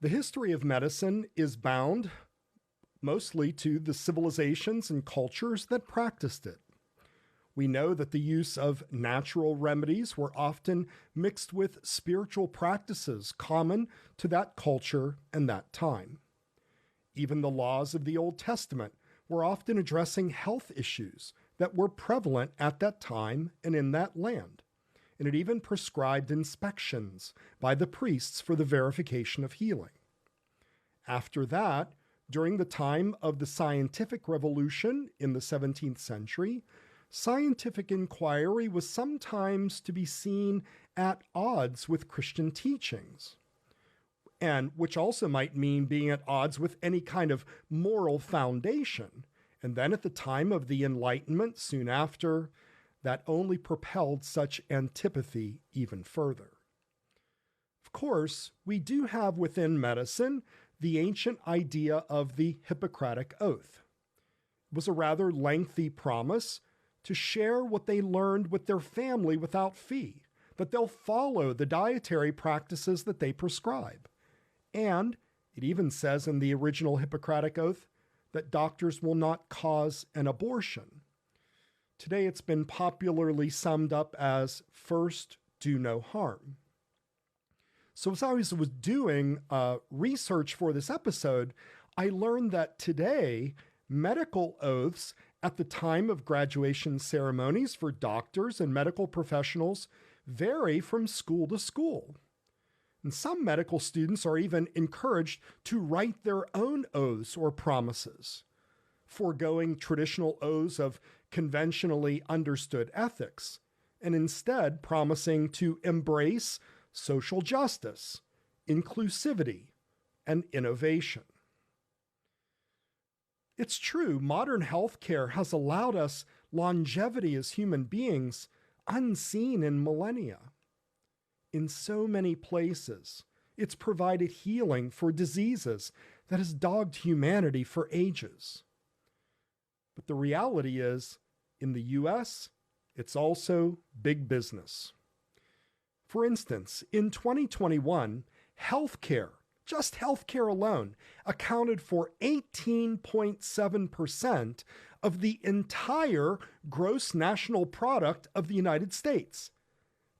The history of medicine is bound mostly to the civilizations and cultures that practiced it. We know that the use of natural remedies were often mixed with spiritual practices common to that culture and that time. Even the laws of the Old Testament were often addressing health issues that were prevalent at that time and in that land. And it even prescribed inspections by the priests for the verification of healing. After that, during the time of the scientific revolution in the 17th century, scientific inquiry was sometimes to be seen at odds with Christian teachings, and which also might mean being at odds with any kind of moral foundation. And then at the time of the Enlightenment, soon after, that only propelled such antipathy even further. Of course, we do have within medicine the ancient idea of the Hippocratic Oath. It was a rather lengthy promise to share what they learned with their family without fee, that they'll follow the dietary practices that they prescribe. And it even says in the original Hippocratic Oath that doctors will not cause an abortion. Today it's been popularly summed up as first, do no harm. So as I was doing research for this episode, I learned that today medical oaths at the time of graduation ceremonies for doctors and medical professionals vary from school to school. And some medical students are even encouraged to write their own oaths or promises, foregoing traditional oaths of conventionally understood ethics, and instead promising to embrace social justice, inclusivity, and innovation. It's true, modern healthcare has allowed us longevity as human beings unseen in millennia. In so many places, it's provided healing for diseases that has dogged humanity for ages. But the reality is, in the US, it's also big business. For instance, in 2021, healthcare, just healthcare alone, accounted for 18.7% of the entire gross national product of the United States,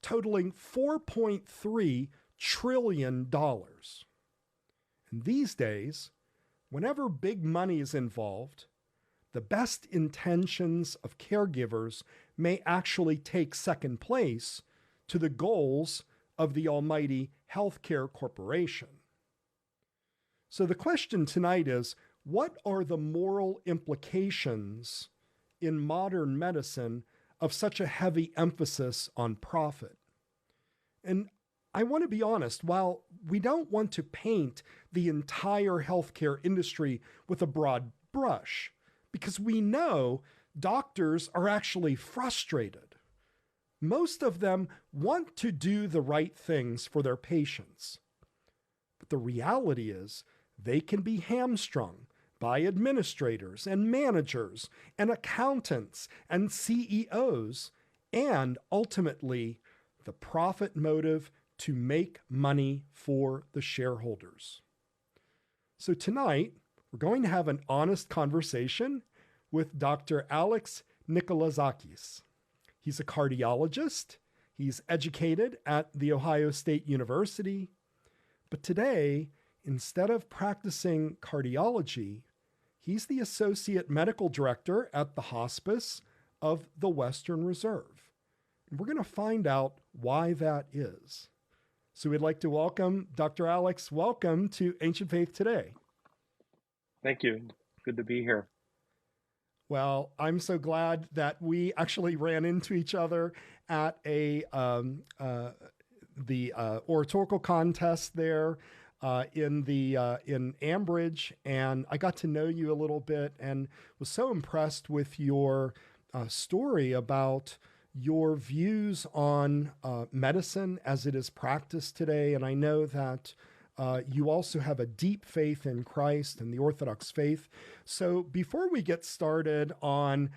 totaling $4.3 trillion. And these days, whenever big money is involved, the best intentions of caregivers may actually take second place to the goals of the almighty healthcare corporation. So the question tonight is, what are the moral implications in modern medicine of such a heavy emphasis on profit? And I want to be honest, while we don't want to paint the entire healthcare industry with a broad brush, because we know doctors are actually frustrated. Most of them want to do the right things for their patients. But the reality is they can be hamstrung by administrators and managers and accountants and CEOs, and ultimately the profit motive to make money for the shareholders. So tonight, we're going to have an honest conversation with Dr. Alex Nikolazakis. He's a cardiologist. He's educated at The Ohio State University. But today, instead of practicing cardiology, he's the associate medical director at the hospice of the Western Reserve. And we're going to find out why that is. So we'd like to welcome Dr. Alex. Welcome to Ancient Faith Today. Thank you. Good to be here. Well, I'm so glad that we actually ran into each other at the oratorical contest there in Ambridge, and I got to know you a little bit and was so impressed with your story about your views on medicine as it is practiced today. And I know that you also have a deep faith in Christ and the Orthodox faith. So before we get started on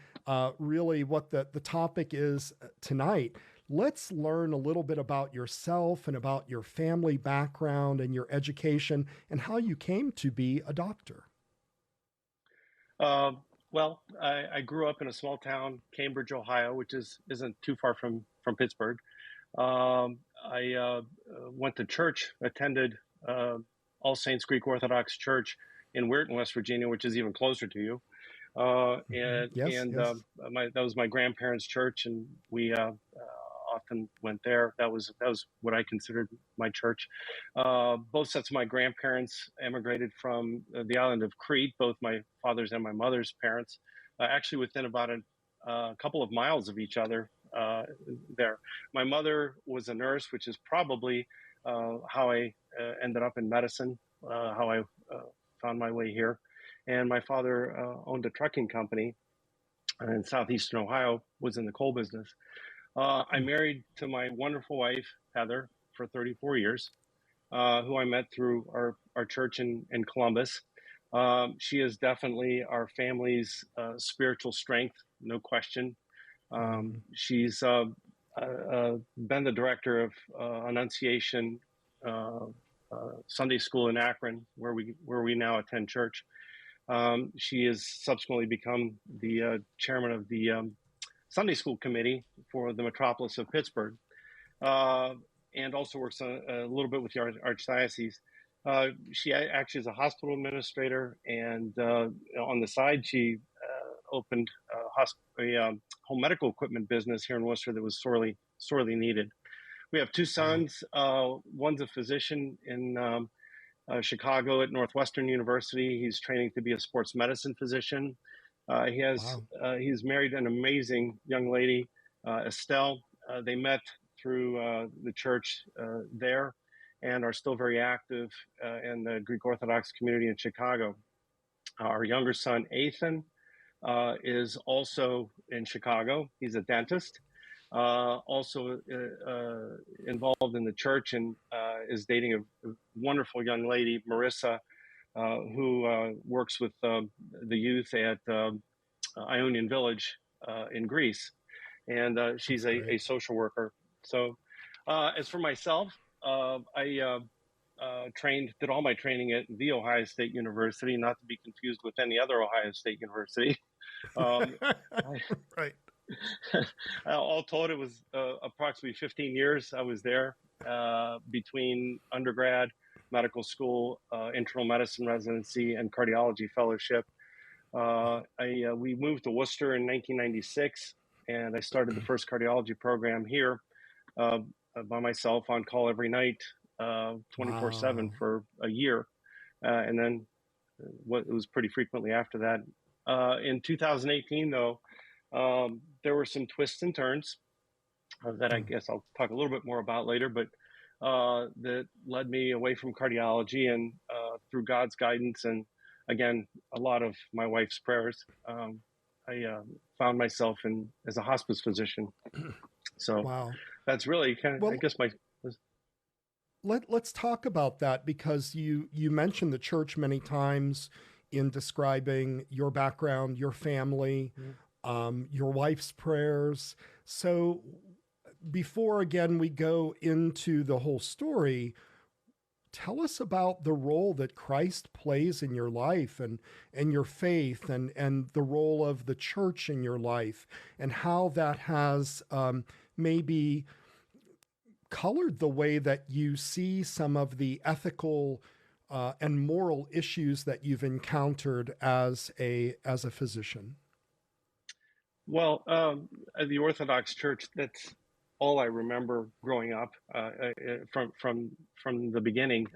really what the topic is tonight, Let's learn a little bit about yourself and about your family background and your education and how you came to be a doctor. I grew up in a small town, Cambridge, Ohio, which isn't too far from Pittsburgh. I went to church, attended All Saints Greek Orthodox Church in Weirton, West Virginia, which is even closer to you. Yes, yes. That was my grandparents' church, and we often went there. That was what I considered my church. Both sets of my grandparents emigrated from the island of Crete, both my father's and my mother's parents, actually within about a couple of miles of each other there. My mother was a nurse, which is probably how I ended up in medicine, how I found my way here. And my father owned a trucking company in southeastern Ohio, was in the coal business. I married to my wonderful wife, Heather, for 34 years, who I met through our church in Columbus. She is definitely our family's spiritual strength, no question. She's been the director of Annunciation Sunday School in Akron, where we now attend church. She has subsequently become the chairman of the Sunday School Committee for the metropolis of Pittsburgh, and also works a little bit with the Archdiocese. She actually is a hospital administrator, and on the side, she opened a home medical equipment business here in Worcester that was sorely needed. We have two sons. One's a physician in Chicago at Northwestern University. He's training to be a sports medicine physician. He's married an amazing young lady, Estelle. They met through the church there and are still very active in the Greek Orthodox community in Chicago. Our younger son, Ethan, is also in Chicago. He's a dentist, also involved in the church, and is dating a wonderful young lady, Marissa, who works with the youth at Ionian Village in Greece. And she's a social worker. So as for myself, I did all my training at The Ohio State University, not to be confused with any other Ohio State University. Right. All told, it was approximately 15 years I was there, between undergrad, medical school, internal medicine residency, and cardiology fellowship. We moved to Worcester in 1996, and I started the first cardiology program here by myself, on call every night, 24/7 for a year. And then it was pretty frequently after that. In 2018, though, there were some twists and turns that I guess I'll talk a little bit more about later, but that led me away from cardiology, and through God's guidance and, again, a lot of my wife's prayers, I found myself as a hospice physician. So that's really kind of, I guess, Let's talk about that, because you mentioned the church many times in describing your background, your family, your wife's prayers. So before, again, we go into the whole story, tell us about the role that Christ plays in your life and your faith, and the role of the church in your life, and how that has maybe colored the way that you see some of the ethical and moral issues that you've encountered as a physician. Well, the Orthodox Church, that's all I remember growing up from the beginning,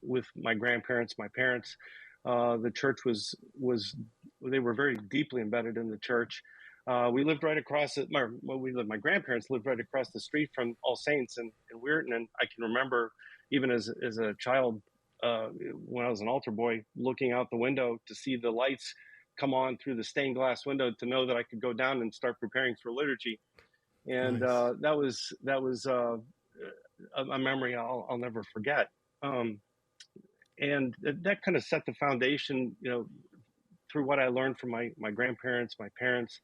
with my grandparents, my parents. The church they were very deeply embedded in the church. We lived right across it. My grandparents lived right across the street from All Saints in Weirton, and I can remember, even as a child, when I was an altar boy, looking out the window to see the lights come on through the stained glass window, to know that I could go down and start preparing for liturgy. And nice. That was a memory I'll never forget. And that kind of set the foundation, through what I learned from my grandparents, my parents,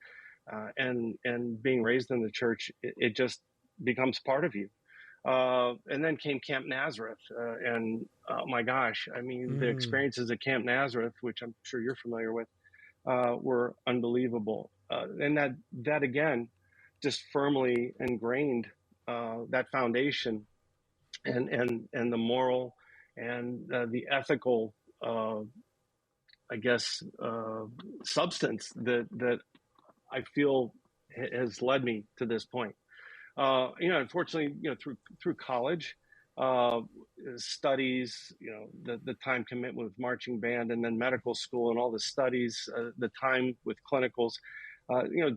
and being raised in the church. It just becomes part of you. And then came Camp Nazareth, and my gosh, I mean, the experiences at Camp Nazareth, which I'm sure you're familiar with, were unbelievable. And that again, just firmly ingrained that foundation and the moral and the ethical, I guess, substance that I feel has led me to this point. Unfortunately, through college, studies, the time commitment with marching band, and then medical school and all the studies, the time with clinicals,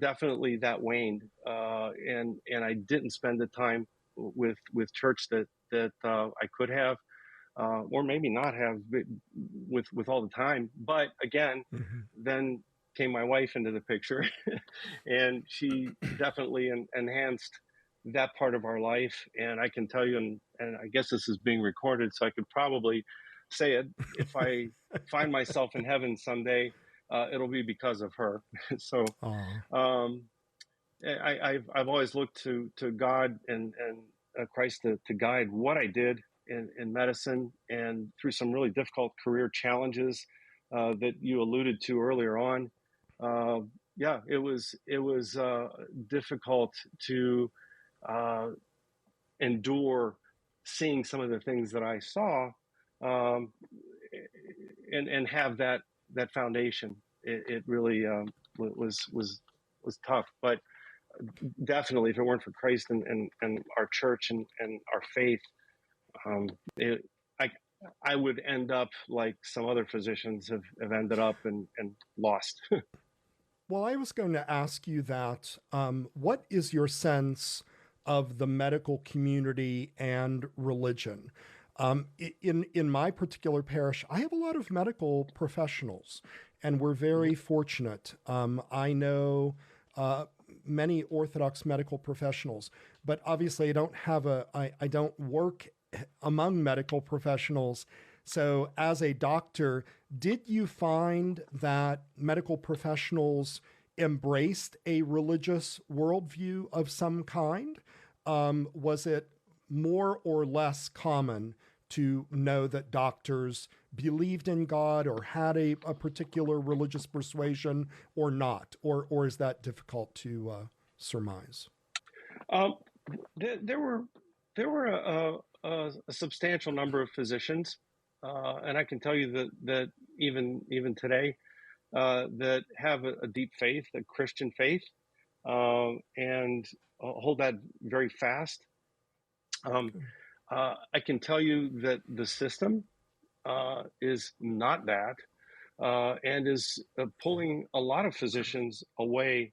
definitely that waned, and I didn't spend the time with church that I could have, or maybe not have, with all the time. But again, then came my wife into the picture, and she definitely enhanced that part of our life. And I can tell you, and I guess this is being recorded, so I could probably say it. If I find myself in heaven someday, it'll be because of her. So I've always looked to God and Christ to guide what I did in medicine, and through some really difficult career challenges that you alluded to earlier on. It was difficult to endure seeing some of the things that I saw, and have that foundation. It really was tough, but definitely, if it weren't for Christ and our church and our faith, I would end up like some other physicians have ended up and lost. Well, I was going to ask you that. What is your sense of the medical community and religion? In my particular parish, I have a lot of medical professionals, and we're very fortunate. I know many Orthodox medical professionals, but obviously I don't work among medical professionals. So as a doctor, did you find that medical professionals embraced a religious worldview of some kind? Was it more or less common to know that doctors believed in God or had a particular religious persuasion or not? Or is that difficult to surmise? There were a substantial number of physicians, and I can tell you that even today, that have a deep faith, a Christian faith, and hold that very fast. I can tell you that the system is not that, and is pulling a lot of physicians away,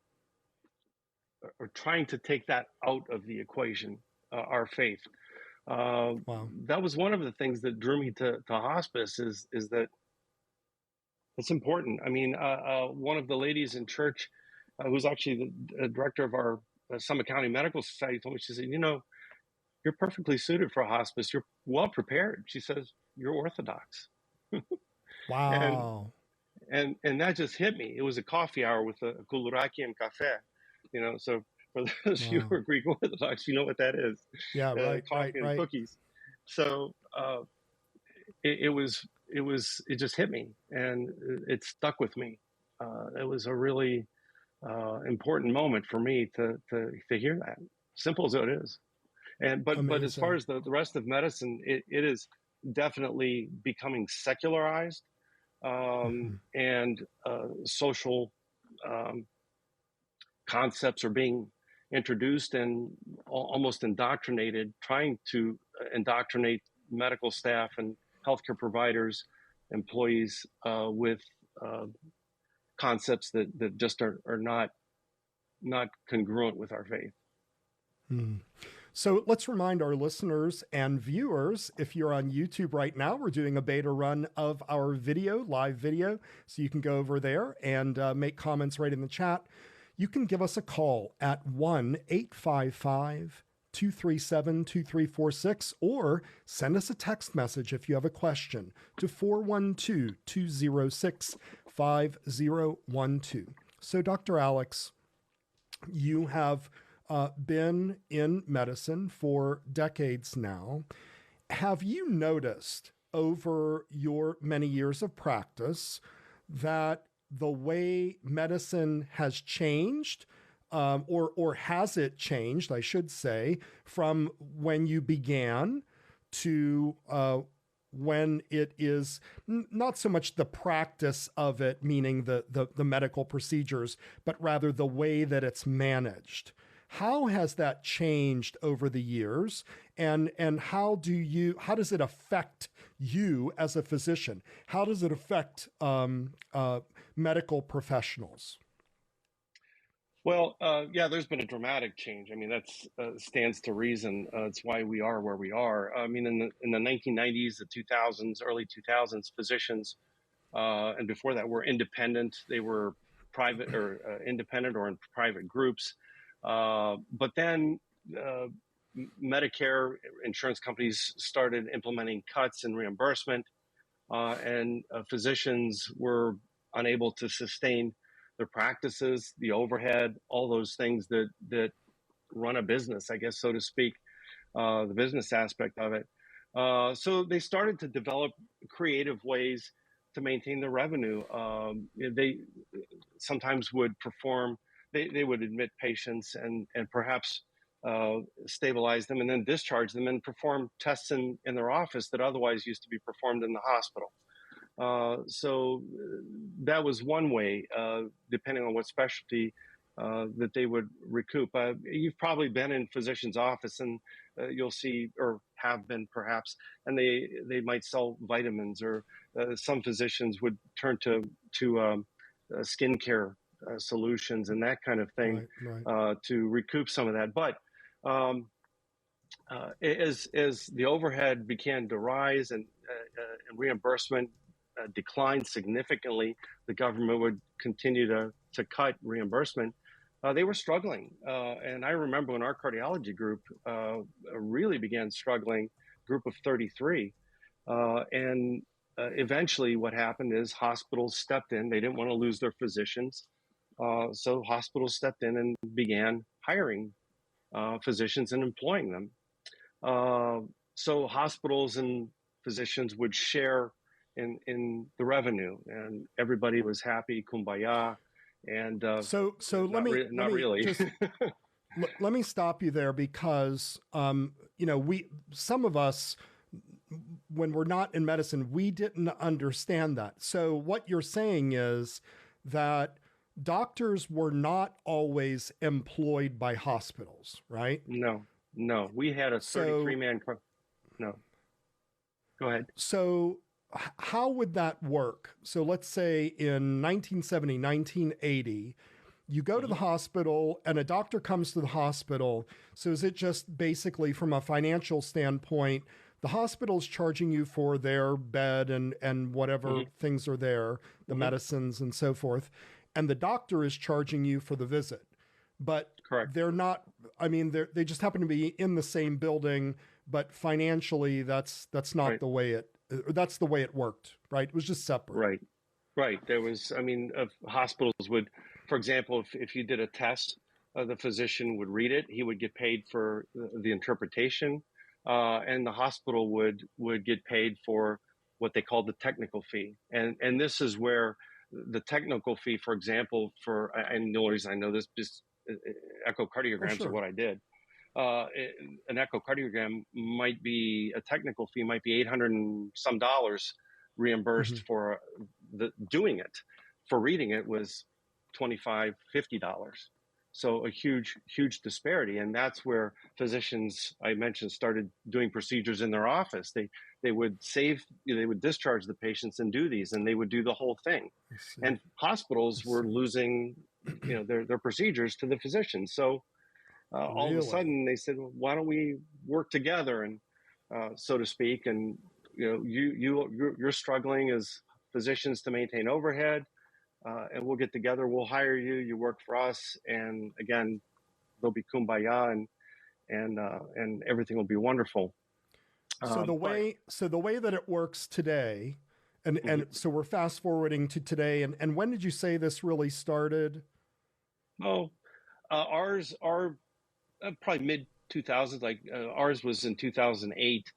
or trying to take that out of the equation, our faith. Wow. That was one of the things that drew me to hospice, is that it's important. I mean, one of the ladies in church, who's actually the director of our Summit County Medical Society, told me, she said, you're perfectly suited for a hospice. You're well prepared. She says, you're Orthodox. Wow. And that just hit me. It was a coffee hour with a Kuluraki and cafe, so for those of you who are Greek Orthodox, you know what that is. Yeah, right, coffee and cookies. So it just hit me, and it stuck with me. It was a really important moment for me to hear that. Simple as it is. But as far as the rest of medicine, it is definitely becoming secularized, and social concepts are being introduced and almost indoctrinated, trying to indoctrinate medical staff and healthcare providers, employees, with concepts that just are not congruent with our faith. So let's remind our listeners and viewers, if you're on YouTube right now, we're doing a beta run of our live video. So you can go over there and make comments right in the chat. You can give us a call at 1-855-237-2346, or send us a text message if you have a question to 412-206-5012. So Dr. Alex, you have been in medicine for decades now. Have you noticed over your many years of practice that the way medicine has changed, or has it changed, I should say, from when you began to when it is not so much the practice of it, meaning the medical procedures, but rather the way that it's managed? How has that changed over the years, and how does it affect you as a physician? How does it affect medical professionals? Well, yeah, there's been a dramatic change. I mean, that's stands to reason. It's why we are where we are. I mean, in the 1990s, the 2000s, early 2000s, physicians and before that were independent. They were private or independent or in private groups. But then Medicare insurance companies started implementing cuts in reimbursement, and physicians were unable to sustain their practices, the overhead, all those things that run a business, I guess, so to speak, the business aspect of it. So they started to develop creative ways to maintain the revenue. They sometimes would perform, they would admit patients and perhaps stabilize them and then discharge them and perform tests in their office that otherwise used to be performed in the hospital. So that was one way, depending on what specialty, that they would recoup. You've probably been in physician's office and you'll see, or have been perhaps, and they might sell vitamins, or some physicians would turn to skincare solutions and that kind of thing, right. To recoup some of that. But as the overhead began to rise and reimbursement declined significantly, the government would continue to cut reimbursement. They were struggling. And I remember when our cardiology group really began struggling, group of 33. And eventually what happened is hospitals stepped in. They didn't want to lose their physicians. So hospitals stepped in and began hiring physicians and employing them. So hospitals and physicians would share in the revenue, and everybody was happy, kumbaya. And so let me really just let me stop you there, because some of us, when we're not in medicine, we didn't understand that. So what you're saying is that doctors were not always employed by hospitals, right? No, we had a 33-man. No, go ahead. So how would that work? So let's say in 1970, 1980, you go to the hospital and a doctor comes to the hospital. So is it just basically from a financial standpoint, the hospital's charging you for their bed and whatever things are there, the medicines and so forth, and the doctor is charging you for the visit? But correct. They're not, I mean, they just happen to be in the same building, but financially that's not right. That's the way it worked, right? It was just separate. Right. There was, hospitals would, for example, if you did a test, the physician would read it. He would get paid for the interpretation, and the hospital would get paid for what they called the technical fee. And this is where the technical fee, for example, and the only reason I know this, just echocardiograms are what I did. An echocardiogram a technical fee might be $800 and some reimbursed for doing it. For reading it was $25, $50. So a huge disparity. And that's where physicians, I mentioned, started doing procedures in their office. They would discharge the patients and do these, and they would do the whole thing. And hospitals were losing, their procedures to the physicians. So all of a sudden they said, well, why don't we work together, and so to speak, and you're struggling as physicians to maintain overhead, and we'll get together, we'll hire you, you work for us, and again, there'll be kumbaya and everything will be wonderful. So the way that it works today, and so we're fast forwarding to today, and when did you say this really started? Our probably mid 2000s. Like ours was in 2008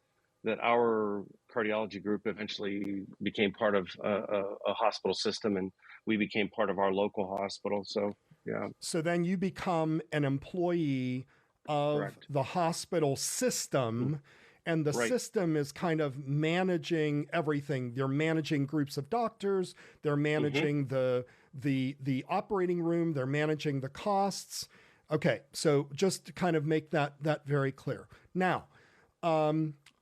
that our cardiology group eventually became part of a hospital system, and we became part of our local hospital. So yeah, So then you become an employee of correct. the hospital system, and the Right. system is kind of managing everything. They're managing groups of doctors, they're Hmm. managing the operating room, they're managing the costs. Okay, so just to kind of make that very clear. Now,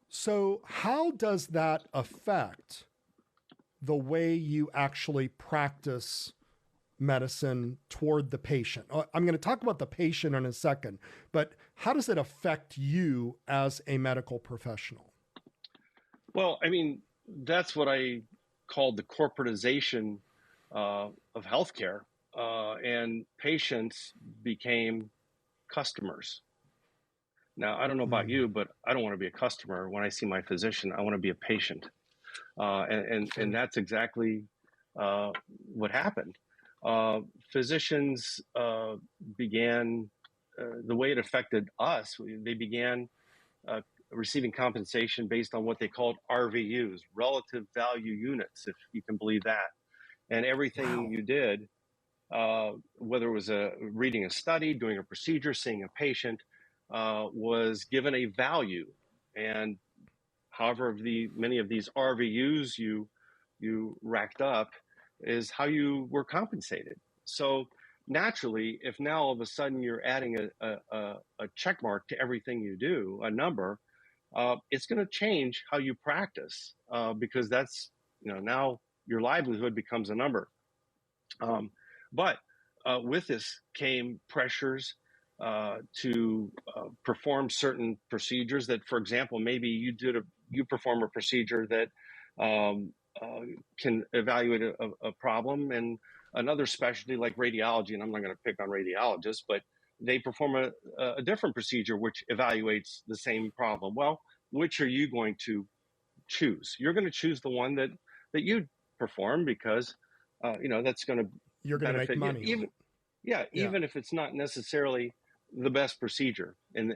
so how does that affect the way you actually practice medicine toward the patient? I'm going to talk about the patient in a second, but how does it affect you as a medical professional? Well, I mean, that's what I called the corporatization of healthcare, and patients became customers. Now, I don't know about Mm, you, but I don't want to be a customer. When I see my physician, I want to be a patient, and sure. that's exactly uh, what happened. Uh, Physicians began the way it affected us. They began uh, receiving compensation based on what they called RVUs, relative value units, if you can believe that. And everything Wow. you did, whether it was reading a study, doing a procedure, seeing a patient, was given a value. And however many of these RVUs you racked up is how you were compensated. So naturally, if now all of a sudden you're adding a check mark to everything you do, a number, it's going to change how you practice, because that's, now your livelihood becomes a number. But with this came pressures to perform certain procedures that, for example, maybe you perform a procedure that um, uh, can evaluate a problem, and another specialty like radiology, and I'm not going to pick on radiologists, but they perform a different procedure which evaluates the same problem. Well, which are you going to choose? You're going to choose the one that you perform, because that's going to You're going to make benefit you. money on it. Yeah. Even if it's not necessarily the best procedure in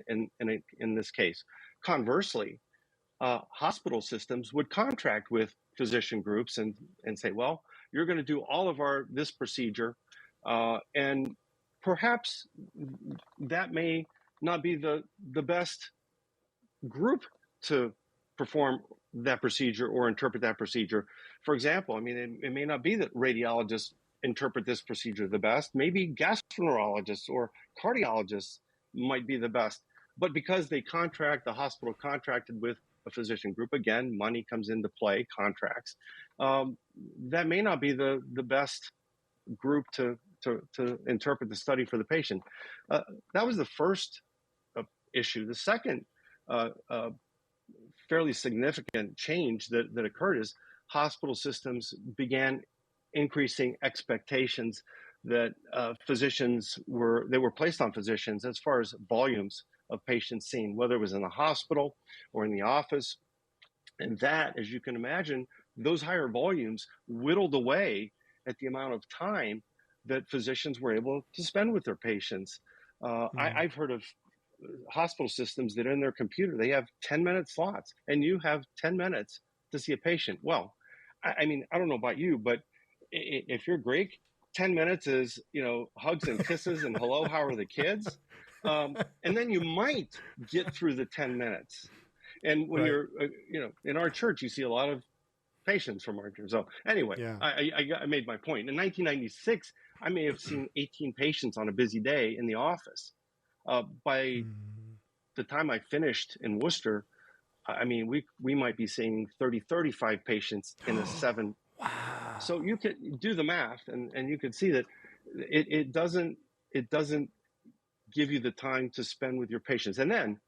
this case. Conversely, hospital systems would contract with physician groups and say, well, you're going to do all of this procedure, and perhaps that may not be the best group to perform that procedure or interpret that procedure. For example, I mean, it may not be that radiologists interpret this procedure the best. Maybe gastroenterologists or cardiologists might be the best. But because the hospital contracted with a physician group, again, money comes into play, contracts, um, that may not be the best group to interpret the study for the patient. Uh, that was the first issue. The second fairly significant change that occurred is hospital systems began increasing expectations that physicians were placed on physicians as far as volumes of patients seen, whether it was in the hospital or in the office. And that, as you can imagine, those higher volumes whittled away at the amount of time that physicians were able to spend with their patients. Mm. I've heard of hospital systems that in their computer they have 10-minute slots, and you have 10 minutes to see a patient. Well, I mean, I don't know about you, but if you're Greek, 10 minutes is, hugs and kisses and hello, how are the kids? And then you might get through the 10 minutes. And when Right. you're, in our church, you see a lot of patients from our church. So anyway, Yeah. I made my point. In 1996, I may have seen 18 patients on a busy day in the office. By Mm. the time I finished in Worcester, I mean, we might be seeing 30, 35 patients in a seven. So Wow. you could do the math, and you could see that it doesn't give you the time to spend with your patients. And then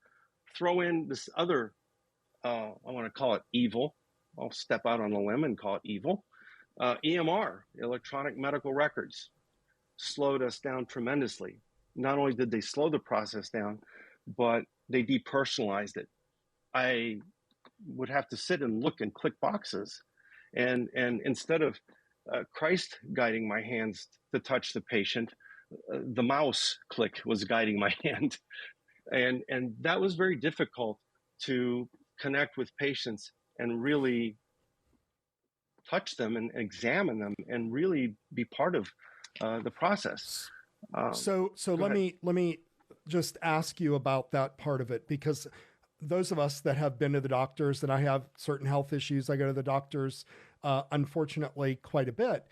throw in this other, I want to call it evil. I'll step out on a limb and call it evil. EMR, electronic medical records, slowed us down tremendously. Not only did they slow the process down, but they depersonalized it. I would have to sit and look and click boxes, and instead of Christ guiding my hands to touch the patient, the mouse click was guiding my hand. And that was very difficult to connect with patients and really touch them and examine them and really be part of the process. So let me just ask you about that part of it, because those of us that have been to the doctors, and I have certain health issues, I go to the doctors, unfortunately, quite a bit.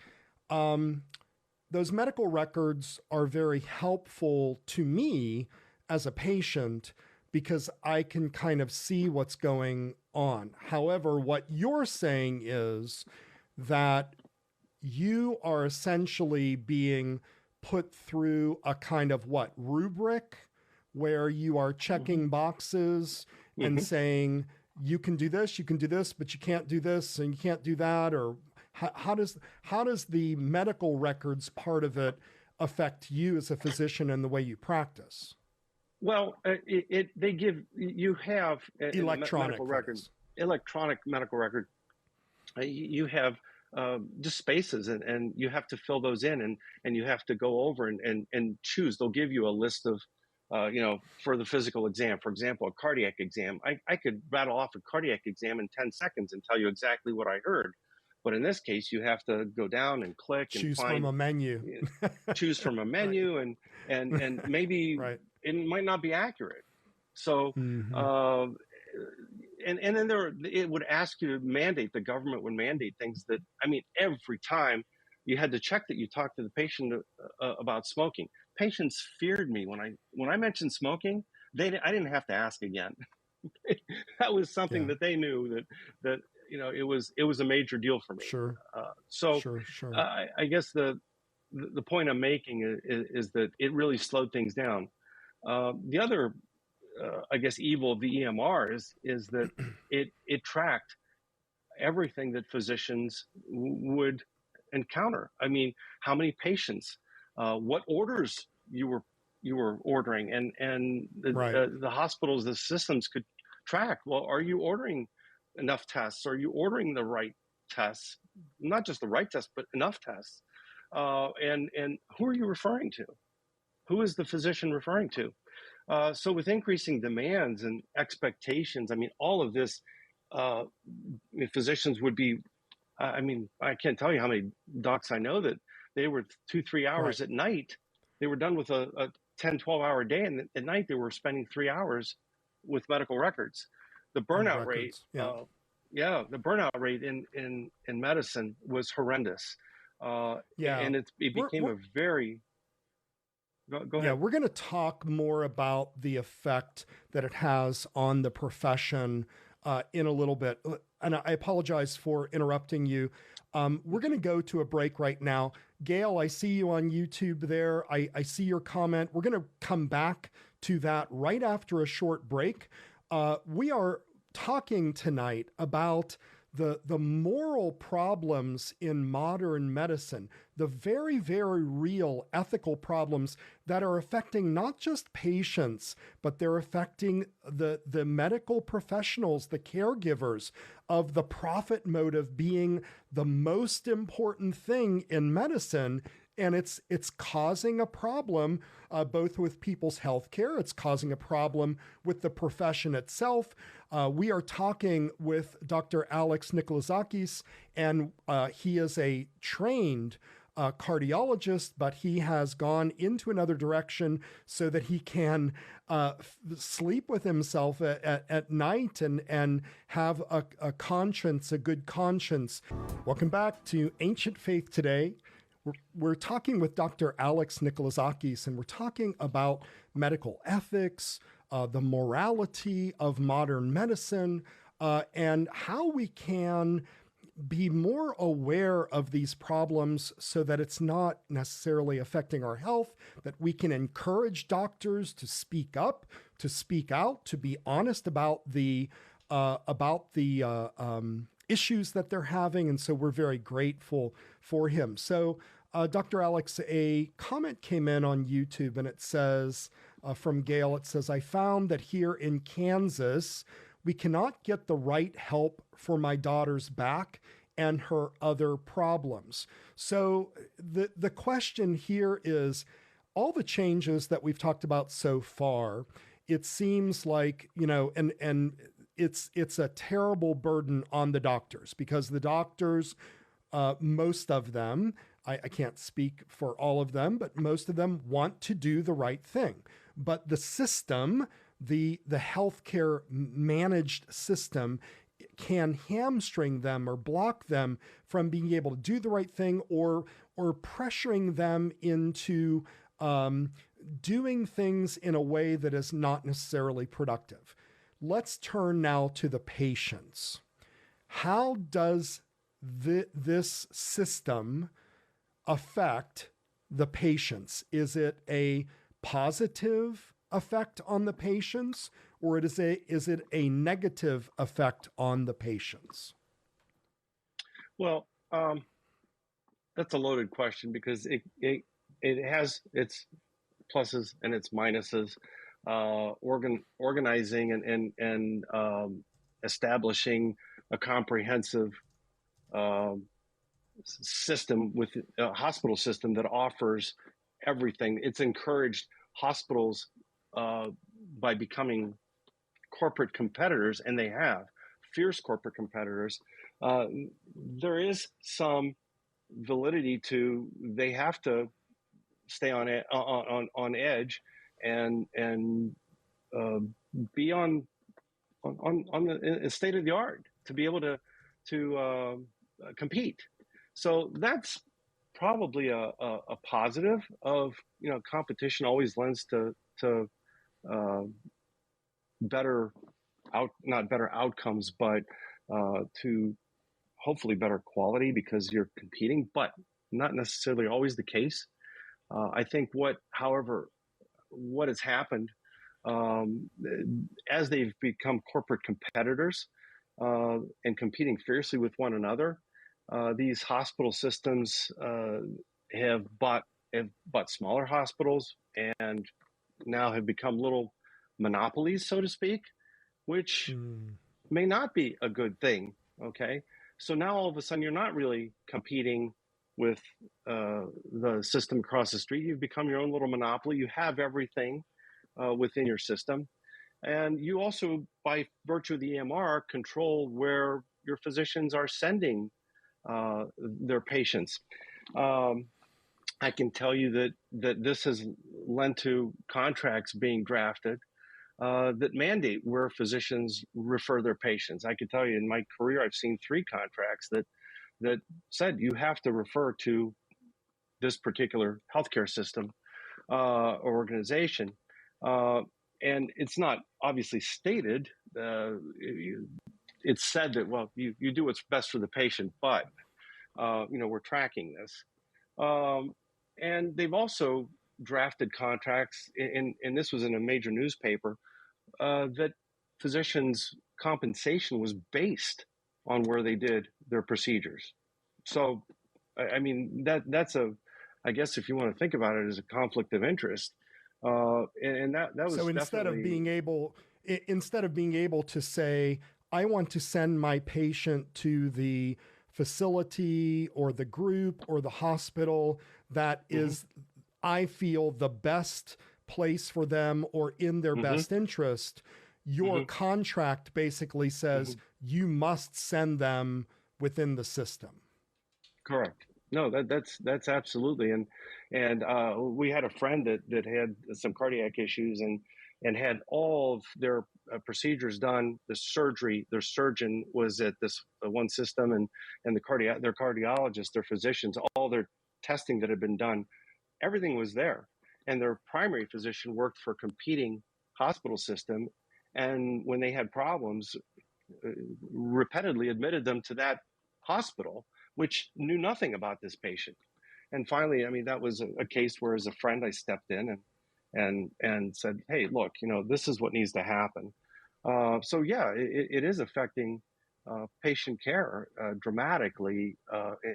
Those medical records are very helpful to me as a patient because I can kind of see what's going on. However, what you're saying is that you are essentially being put through a kind of rubric where you are checking boxes and saying, you can do this, but you can't do this and you can't do that? Or how does the medical records part of it affect you as a physician and the way you practice? Well, they give you have electronic medical records, electronic medical record. You have just spaces, and you have to fill those in, and you have to go over and choose. They'll give you a list of, for the physical exam, for example, a cardiac exam. I could rattle off a cardiac exam in 10 seconds and tell you exactly what I heard. But in this case, you have to go down and click and choose from a menu, choose from a menu, right. and maybe right. it might not be accurate. So, and then it would ask you to mandate. The government would mandate things that, every time you had to check that you talked to the patient about smoking. Patients feared me when I mentioned smoking. I didn't have to ask again. That was something that they knew that it was a major deal for me. Sure. Sure. I guess the point I'm making is that it really slowed things down. The other, I guess, evil of the EMR is that it tracked everything that physicians would encounter. How many patients, what orders you were ordering, and the hospitals, the systems could track. Well, are you ordering enough tests? Are you ordering the right tests? Not just the right tests, but enough tests. And who are you referring to? Who is the physician referring to? So with increasing demands and expectations, all of this, physicians would be, I can't tell you how many docs I know that they were 2-3 hours at night. They were done with a 10, 12-hour day, and at night they were spending 3 hours with medical records. The burnout rate, the burnout rate in medicine was horrendous. And it became a very... Go ahead. Yeah, we're going to talk more about the effect that it has on the profession in a little bit. And I apologize for interrupting you. We're going to go to a break right now. Gail, I see you on YouTube there. I see your comment. We're going to come back to that right after a short break. We are talking tonight about the moral problems in modern medicine, the very, very real ethical problems that are affecting not just patients, but they're affecting the medical professionals, the caregivers, of the profit motive being the most important thing in medicine. And it's causing a problem both with people's health care. It's causing a problem with the profession itself. We are talking with Dr. Alex Nikolazakis, and he is a trained cardiologist, but he has gone into another direction so that he can sleep with himself at night and have a conscience, a good conscience. Welcome back to Ancient Faith Today. We're talking with Dr. Alex Nikolazakis, and we're talking about medical ethics, the morality of modern medicine, and how we can be more aware of these problems so that it's not necessarily affecting our health, that we can encourage doctors to speak up, to speak out, to be honest about the issues that they're having. And so we're very grateful for him. So Dr. Alex, a comment came in on YouTube, and it says, from Gail, it says, I found that here in Kansas, we cannot get the right help for my daughter's back and her other problems. So the question here is, all the changes that we've talked about so far, it seems like, and it's a terrible burden on the doctors, because the doctors, most of them, I can't speak for all of them, but most of them want to do the right thing. But the system, the healthcare managed system, can hamstring them or block them from being able to do the right thing, or pressuring them into doing things in a way that is not necessarily productive. Let's turn now to the patients. How does this system affect the patients? Is it a positive effect on the patients, or is it a negative effect on the patients? Well, that's a loaded question, because it has its pluses and its minuses. Organizing and establishing a comprehensive system, with a hospital system that offers everything. It's encouraged hospitals by becoming corporate competitors, and they have fierce corporate competitors. There is some validity to, they have to stay on edge and be on the state of the art to be able to compete. So that's probably a positive of, competition always lends to not better outcomes, but to hopefully better quality, because you're competing, but not necessarily always the case. I think what has happened, as they've become corporate competitors and competing fiercely with one another, these hospital systems have bought smaller hospitals, and now have become little monopolies, so to speak, which may not be a good thing. Okay, so now all of a sudden you're not really competing with the system across the street. You've become your own little monopoly. You have everything within your system. And you also, by virtue of the EMR, control where your physicians are sending their patients. I can tell you that this has led to contracts being drafted that mandate where physicians refer their patients. I can tell you, in my career, I've seen 3 contracts that said you have to refer to this particular healthcare system or organization. And it's not obviously stated. It's said that, well, you do what's best for the patient, but we're tracking this. And they've also drafted contracts, and this was in a major newspaper, that physicians' compensation was based on where they did their procedures. So, I mean, that's I guess if you want to think about it, as a conflict of interest. And that was so instead of being able to say, I want to send my patient to the facility or the group or the hospital that is, I feel, the best place for them or in their best interest, your contract basically says you must send them within the system. Correct. No, that's absolutely. And we had a friend that had some cardiac issues and had all of their procedures done. The surgery, their surgeon was at this one system, and their cardiologist, their physicians, all their testing that had been done, everything was there. And their primary physician worked for a competing hospital system, and when they had problems, repeatedly admitted them to that hospital, which knew nothing about this patient. And finally, I mean, that was a case where, as a friend, I stepped in and said, hey, look, this is what needs to happen. So yeah, it is affecting patient care dramatically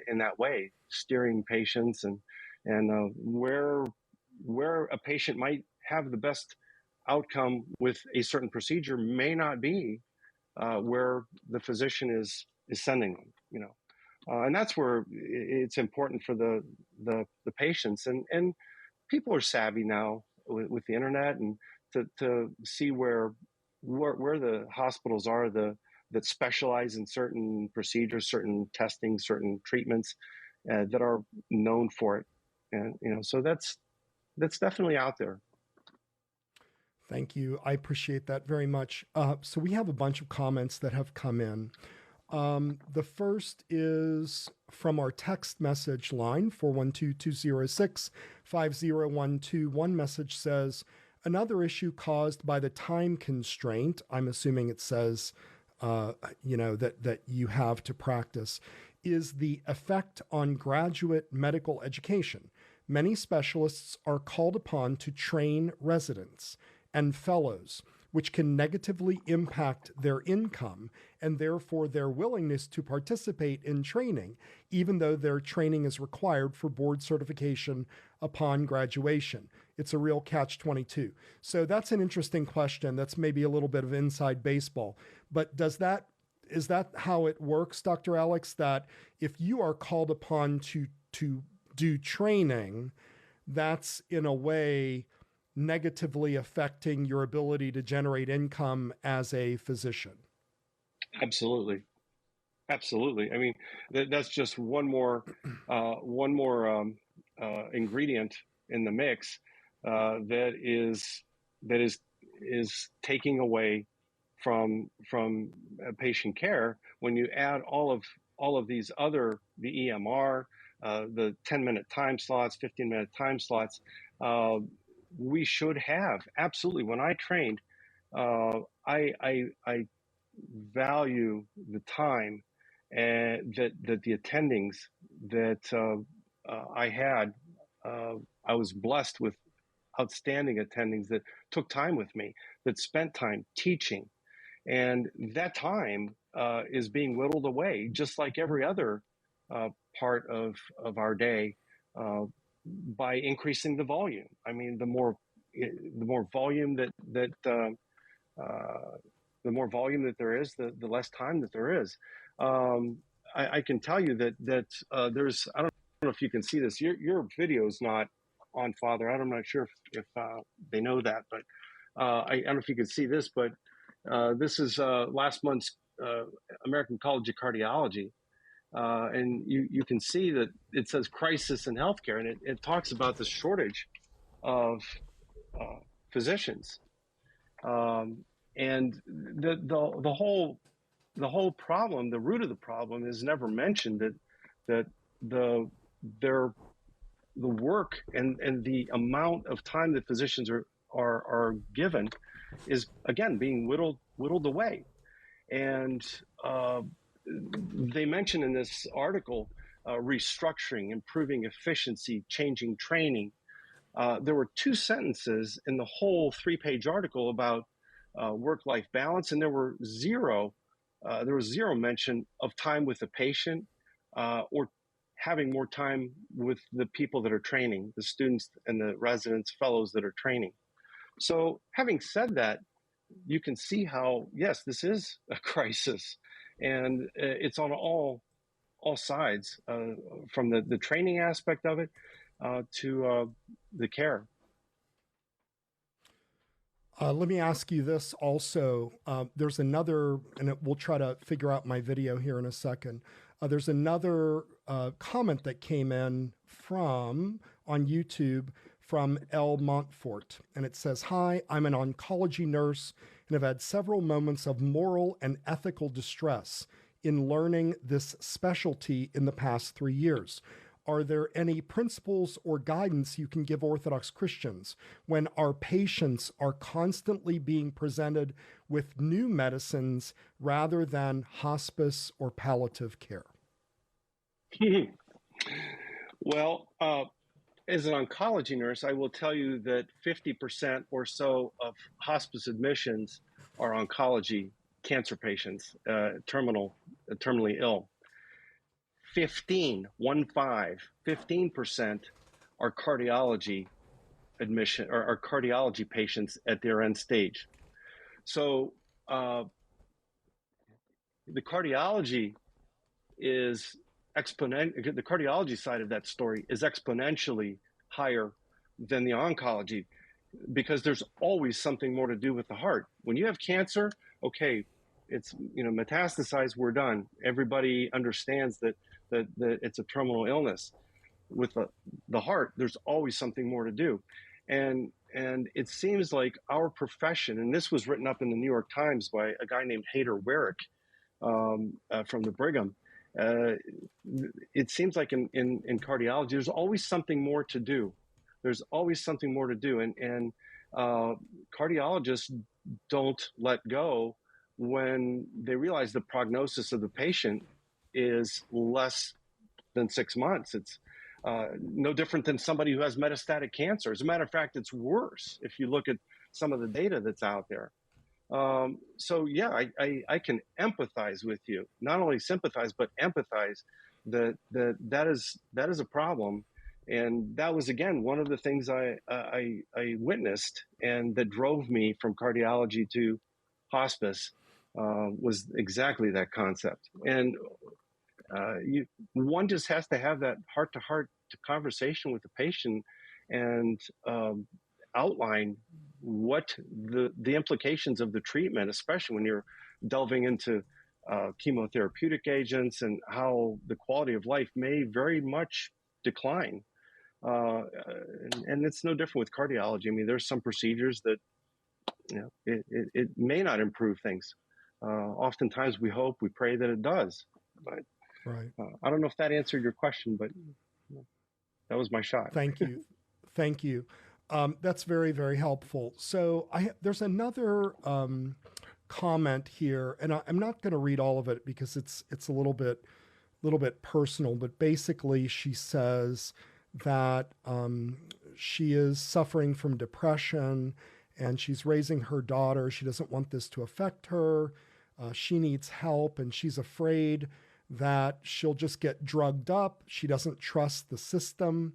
in that way, steering patients and where a patient might have the best outcome with a certain procedure may not be where the physician is sending them, and that's where it's important for the patients, and people are savvy now with the internet, and to see where the hospitals are that specialize in certain procedures, certain testing, certain treatments that are known for it. And so that's definitely out there. Thank you. I appreciate that very much. So we have a bunch of comments that have come in. The first is from our text message line, 412-206-5012. One message says, another issue caused by the time constraint, I'm assuming it says, that you have to practice, is the effect on graduate medical education. Many specialists are called upon to train residents and fellows, which can negatively impact their income and therefore their willingness to participate in training, even though their training is required for board certification upon graduation. It's a real catch-22. So that's an interesting question. That's maybe a little bit of inside baseball. But is that how it works, Dr. Alex, that if you are called upon to do training, that's in a way negatively affecting your ability to generate income as a physician? Absolutely. I mean, that's just one more ingredient in the mix that is taking away from patient care. When you add all of these other, the EMR, the 10-minute time slots, 15-minute time slots, we should have absolutely. When I trained, I value the time and that the attendings that I had. I was blessed with outstanding attendings that took time with me, that spent time teaching, and that time is being whittled away, just like every other part of our day, by increasing the volume. I mean, the more volume that the more volume that there is, the less time that there is. I can tell you that there's, I don't know if you can see this. Your video is not on, Father. I'm not sure if they know that, but I don't know if you can see this, but this is last month's American College of Cardiology. And you can see that it says crisis in healthcare, and it talks about the shortage of physicians. And the whole problem, the root of the problem, is never mentioned, that the work and the amount of time that physicians are given is, again, being whittled away. And they mention in this article restructuring, improving efficiency, changing training. There were 2 sentences in the whole 3-page article about work-life balance, and there was zero mention of time with the patient or having more time with the people that are training, the students and the residents, fellows that are training. So having said that, you can see how, yes, this is a crisis, and it's on all sides, from the training aspect of it to the care. Let me ask you this also. There's another, and we'll try to figure out my video here in a second. There's another comment that came in on YouTube from El Montfort, and it says, "Hi, I'm an oncology nurse and have had several moments of moral and ethical distress in learning this specialty in the past 3 years. Are there any principles or guidance you can give Orthodox Christians when our patients are constantly being presented with new medicines rather than hospice or palliative care?" Well, as an oncology nurse, I will tell you that 50% or so of hospice admissions are oncology cancer patients, terminally ill. 15% are cardiology admission, or are cardiology patients at their end stage. So the cardiology is the cardiology side of that story is exponentially higher than the oncology. because there's always something more to do with the heart. When you have cancer, okay, it's, metastasized, we're done. Everybody understands that it's a terminal illness. With the heart, there's always something more to do. And it seems like our profession, and this was written up in the New York Times by a guy named Hader Werrick from the Brigham. It seems like in cardiology, there's always something more to do. There's always something more to do. And cardiologists don't let go when they realize the prognosis of the patient is less than 6 months. It's no different than somebody who has metastatic cancer. As a matter of fact, it's worse if you look at some of the data that's out there. So yeah, I can empathize with you, not only sympathize, but empathize that is a problem. And that was, again, one of the things I witnessed and that drove me from cardiology to hospice was exactly that concept. And one just has to have that heart-to-heart conversation with the patient and outline what the implications of the treatment, especially when you're delving into chemotherapeutic agents, and how the quality of life may very much decline. And it's no different with cardiology. I mean, there's some procedures that, it may not improve things. Oftentimes we hope, we pray that it does. But right. I don't know if that answered your question, but that was my shot. Thank you. Thank you. That's very, very helpful. So there's another comment here, and I'm not going to read all of it because it's a little bit personal, but basically she says that she is suffering from depression and she's raising her daughter. She doesn't want this to affect her. She needs help, and she's afraid that she'll just get drugged up. She doesn't trust the system.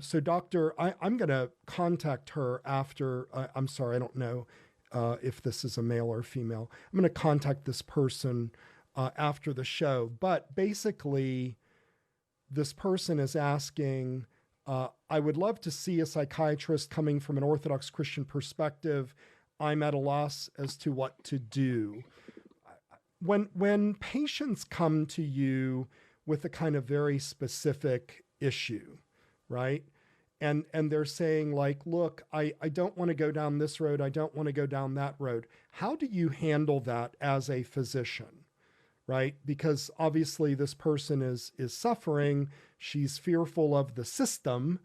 So doctor, I'm going to contact her after, I'm sorry, I don't know if this is a male or female. I'm going to contact this person after the show. But basically, this person is asking, I would love to see a psychiatrist coming from an Orthodox Christian perspective. I'm at a loss as to what to do. When patients come to you with a kind of very specific issue, right? And they're saying like, look, I don't want to go down this road. I don't want to go down that road. How do you handle that as a physician, right? Because obviously this person is suffering. She's fearful of the system,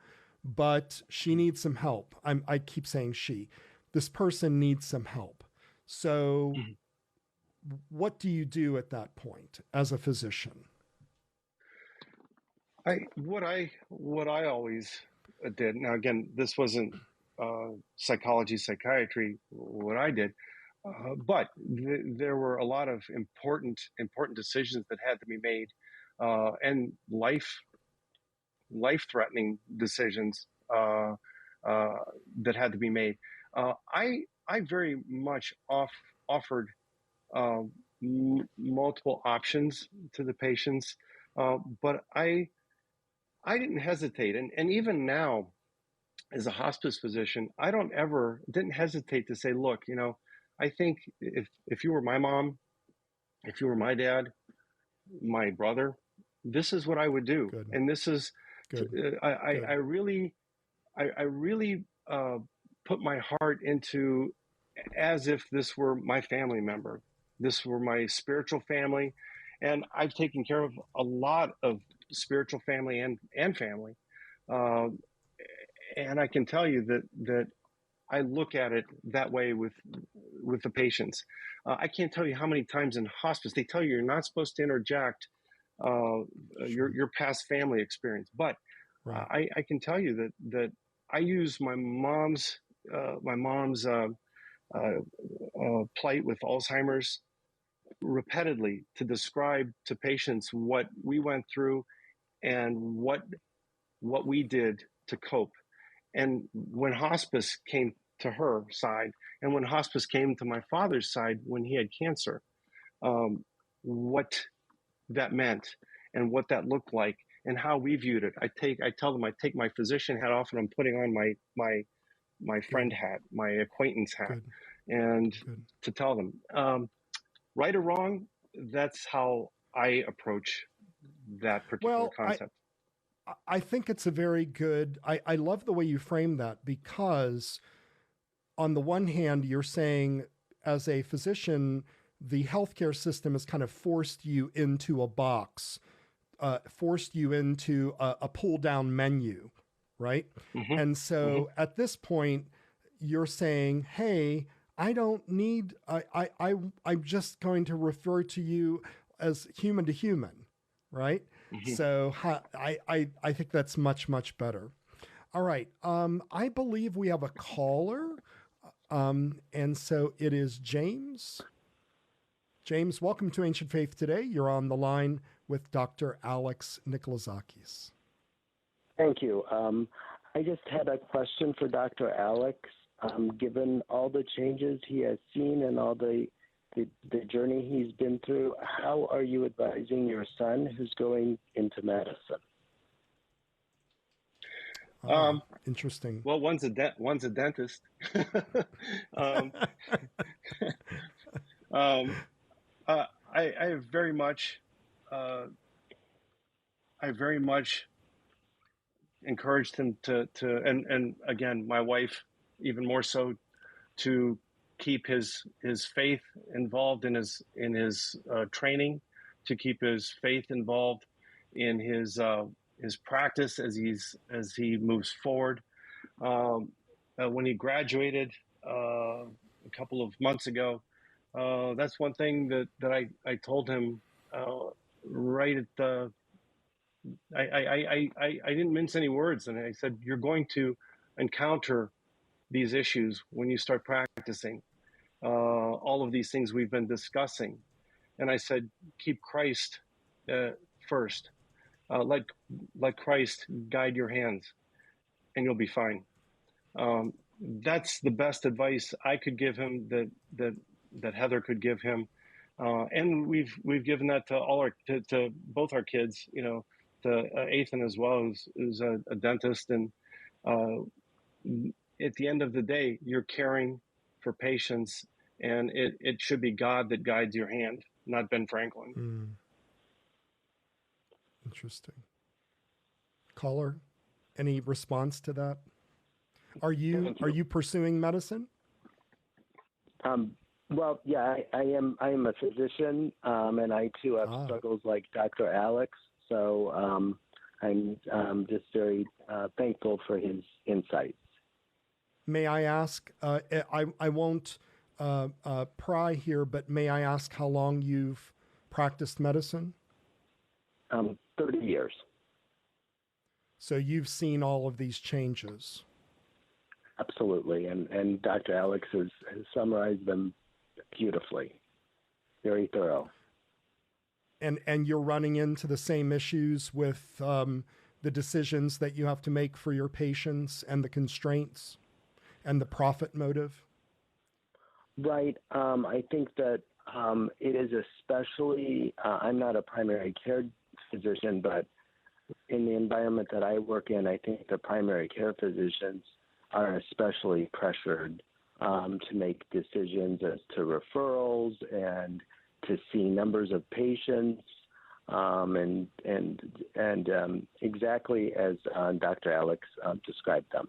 but she needs some help. I keep saying she. This person needs some help. So what do you do at that point as a physician? What I always did. Now, again, this wasn't psychology, psychiatry, what I did, but there were a lot of important decisions that had to be made, and life-threatening decisions that had to be made. I very much offered multiple options to the patients, but I didn't hesitate. And even now, as a hospice physician, I didn't hesitate to say, look, I think if you were my mom, if you were my dad, my brother, this is what I would do. Good. And this is, I really put my heart into as if this were my family member. This were my spiritual family. And I've taken care of a lot of spiritual family and family. And I can tell you that I look at it that way with the patients. I can't tell you how many times in hospice they tell you you're not supposed to interject your past family experience. But right. I can tell you that I use my mom's plight with Alzheimer's repeatedly to describe to patients what we went through and what we did to cope. And when hospice came to her side, and when hospice came to my father's side when he had cancer, what that meant and what that looked like and how we viewed it. I tell them I take my physician hat off and I'm putting on my my friend hat, my acquaintance hat, Good. and Good. to tell them, right or wrong, that's how I approach that particular concept. I think it's a very good, I love the way you frame that, because on the one hand, you're saying as a physician, the healthcare system has kind of forced you into a box, forced you into a pull down menu, right? Mm-hmm. And so at this point, you're saying, hey, I don't need, I'm just going to refer to you as human to human, right? Mm-hmm. So I think that's much, much better. All right. I believe we have a caller. And so it is James. James, welcome to Ancient Faith Today. You're on the line with Dr. Alex Nikolazakis. Thank you. I just had a question for Dr. Alex. Given all the changes he has seen and all the journey he's been through, how are you advising your son who's going into medicine? Interesting. Well, one's a dentist. I very much encouraged him to and again, my wife even more so, to keep his faith involved in his training, to keep his faith involved in his practice as he moves forward. When he graduated a couple of months ago, that's one thing that I told him right at the. I didn't mince any words, and I said, you're going to encounter these issues when you start practicing all of these things we've been discussing. And I said, keep Christ first. Let Christ guide your hands, and you'll be fine. That's the best advice I could give him, that Heather could give him, and we've given that to to both our kids. You know, to Ethan as well, who's a dentist, and at the end of the day, you're caring for patients, and it should be God that guides your hand, not Ben Franklin. Interesting. Caller, any response to that? Are you pursuing medicine? Well, yeah, I am a physician, and I too have struggles like Dr. Alex. So I'm just very thankful for his insights. May I ask, I won't pry here, but may I ask how long you've practiced medicine? 30 years. So you've seen all of these changes. Absolutely. And Dr. Alex has summarized them beautifully. Very thorough. And you're running into the same issues with the decisions that you have to make for your patients and the constraints and the profit motive? Right. I think that it is especially, I'm not a primary care physician, but in the environment that I work in, I think the primary care physicians are especially pressured to make decisions as to referrals and to see numbers of patients, and exactly as Dr. Alex described them.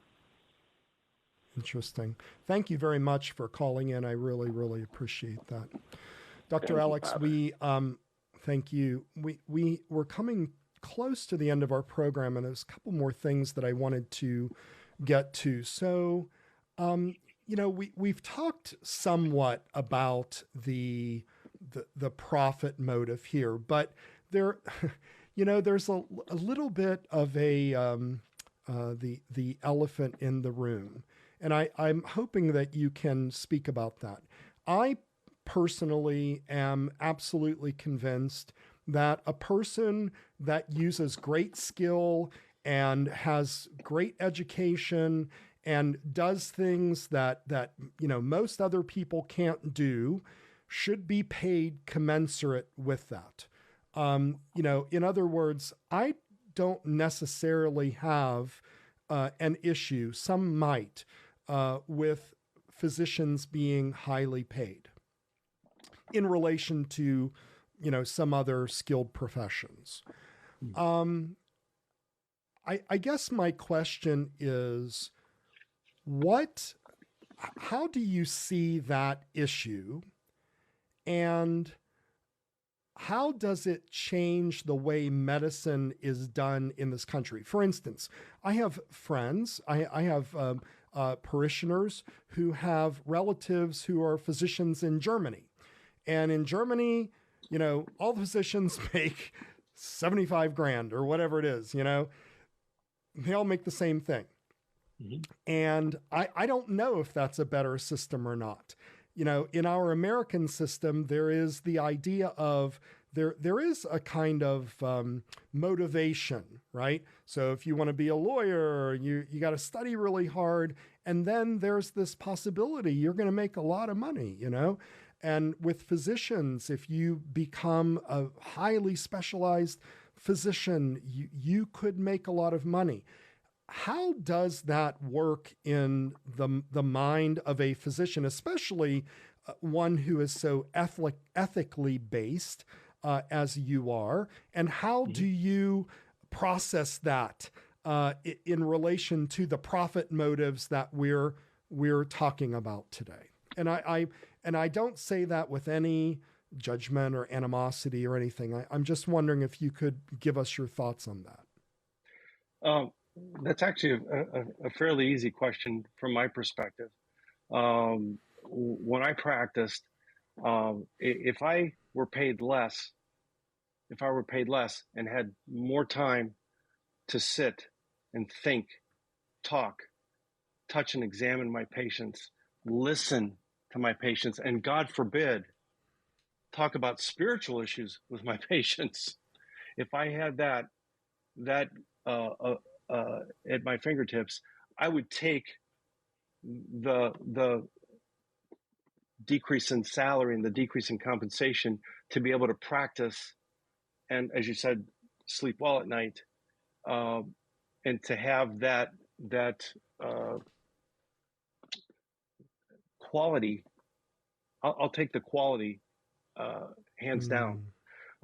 Interesting. Thank you very much for calling in. I really, really appreciate that. Dr. Alex, thank you. We're coming close to the end of our program, and there's a couple more things that I wanted to get to. So, we've talked somewhat about the profit motive here, but there's a little bit of the elephant in the room. And I'm hoping that you can speak about that. I personally am absolutely convinced that a person that uses great skill and has great education and does things that most other people can't do should be paid commensurate with that. In other words, I don't necessarily have an issue, some might, with physicians being highly paid in relation to, some other skilled professions. I guess my question is, how do you see that issue, and how does it change the way medicine is done in this country? For instance, I have friends, I have parishioners who have relatives who are physicians in Germany. And in Germany, all the physicians make 75 grand or whatever it is, they all make the same thing. Mm-hmm. And I don't know if that's a better system or not. In our American system, there is the idea of there is a kind of motivation, right? So if you want to be a lawyer, you got to study really hard. And then there's this possibility you're going to make a lot of money, And with physicians, if you become a highly specialized physician, you could make a lot of money. How does that work in the mind of a physician, especially one who is so ethically based as you are? And how do you process that in relation to the profit motives that we're talking about today? And I don't say that with any judgment or animosity or anything. I'm just wondering if you could give us your thoughts on that. That's actually a fairly easy question from my perspective. When I practiced, if I were paid less and had more time to sit and think, talk, touch and examine my patients, listen to my patients, and God forbid, talk about spiritual issues with my patients. If I had that at my fingertips, I would take the decrease in salary and the decrease in compensation to be able to practice, and as you said, sleep well at night, and to have that quality. I'll take the quality hands down.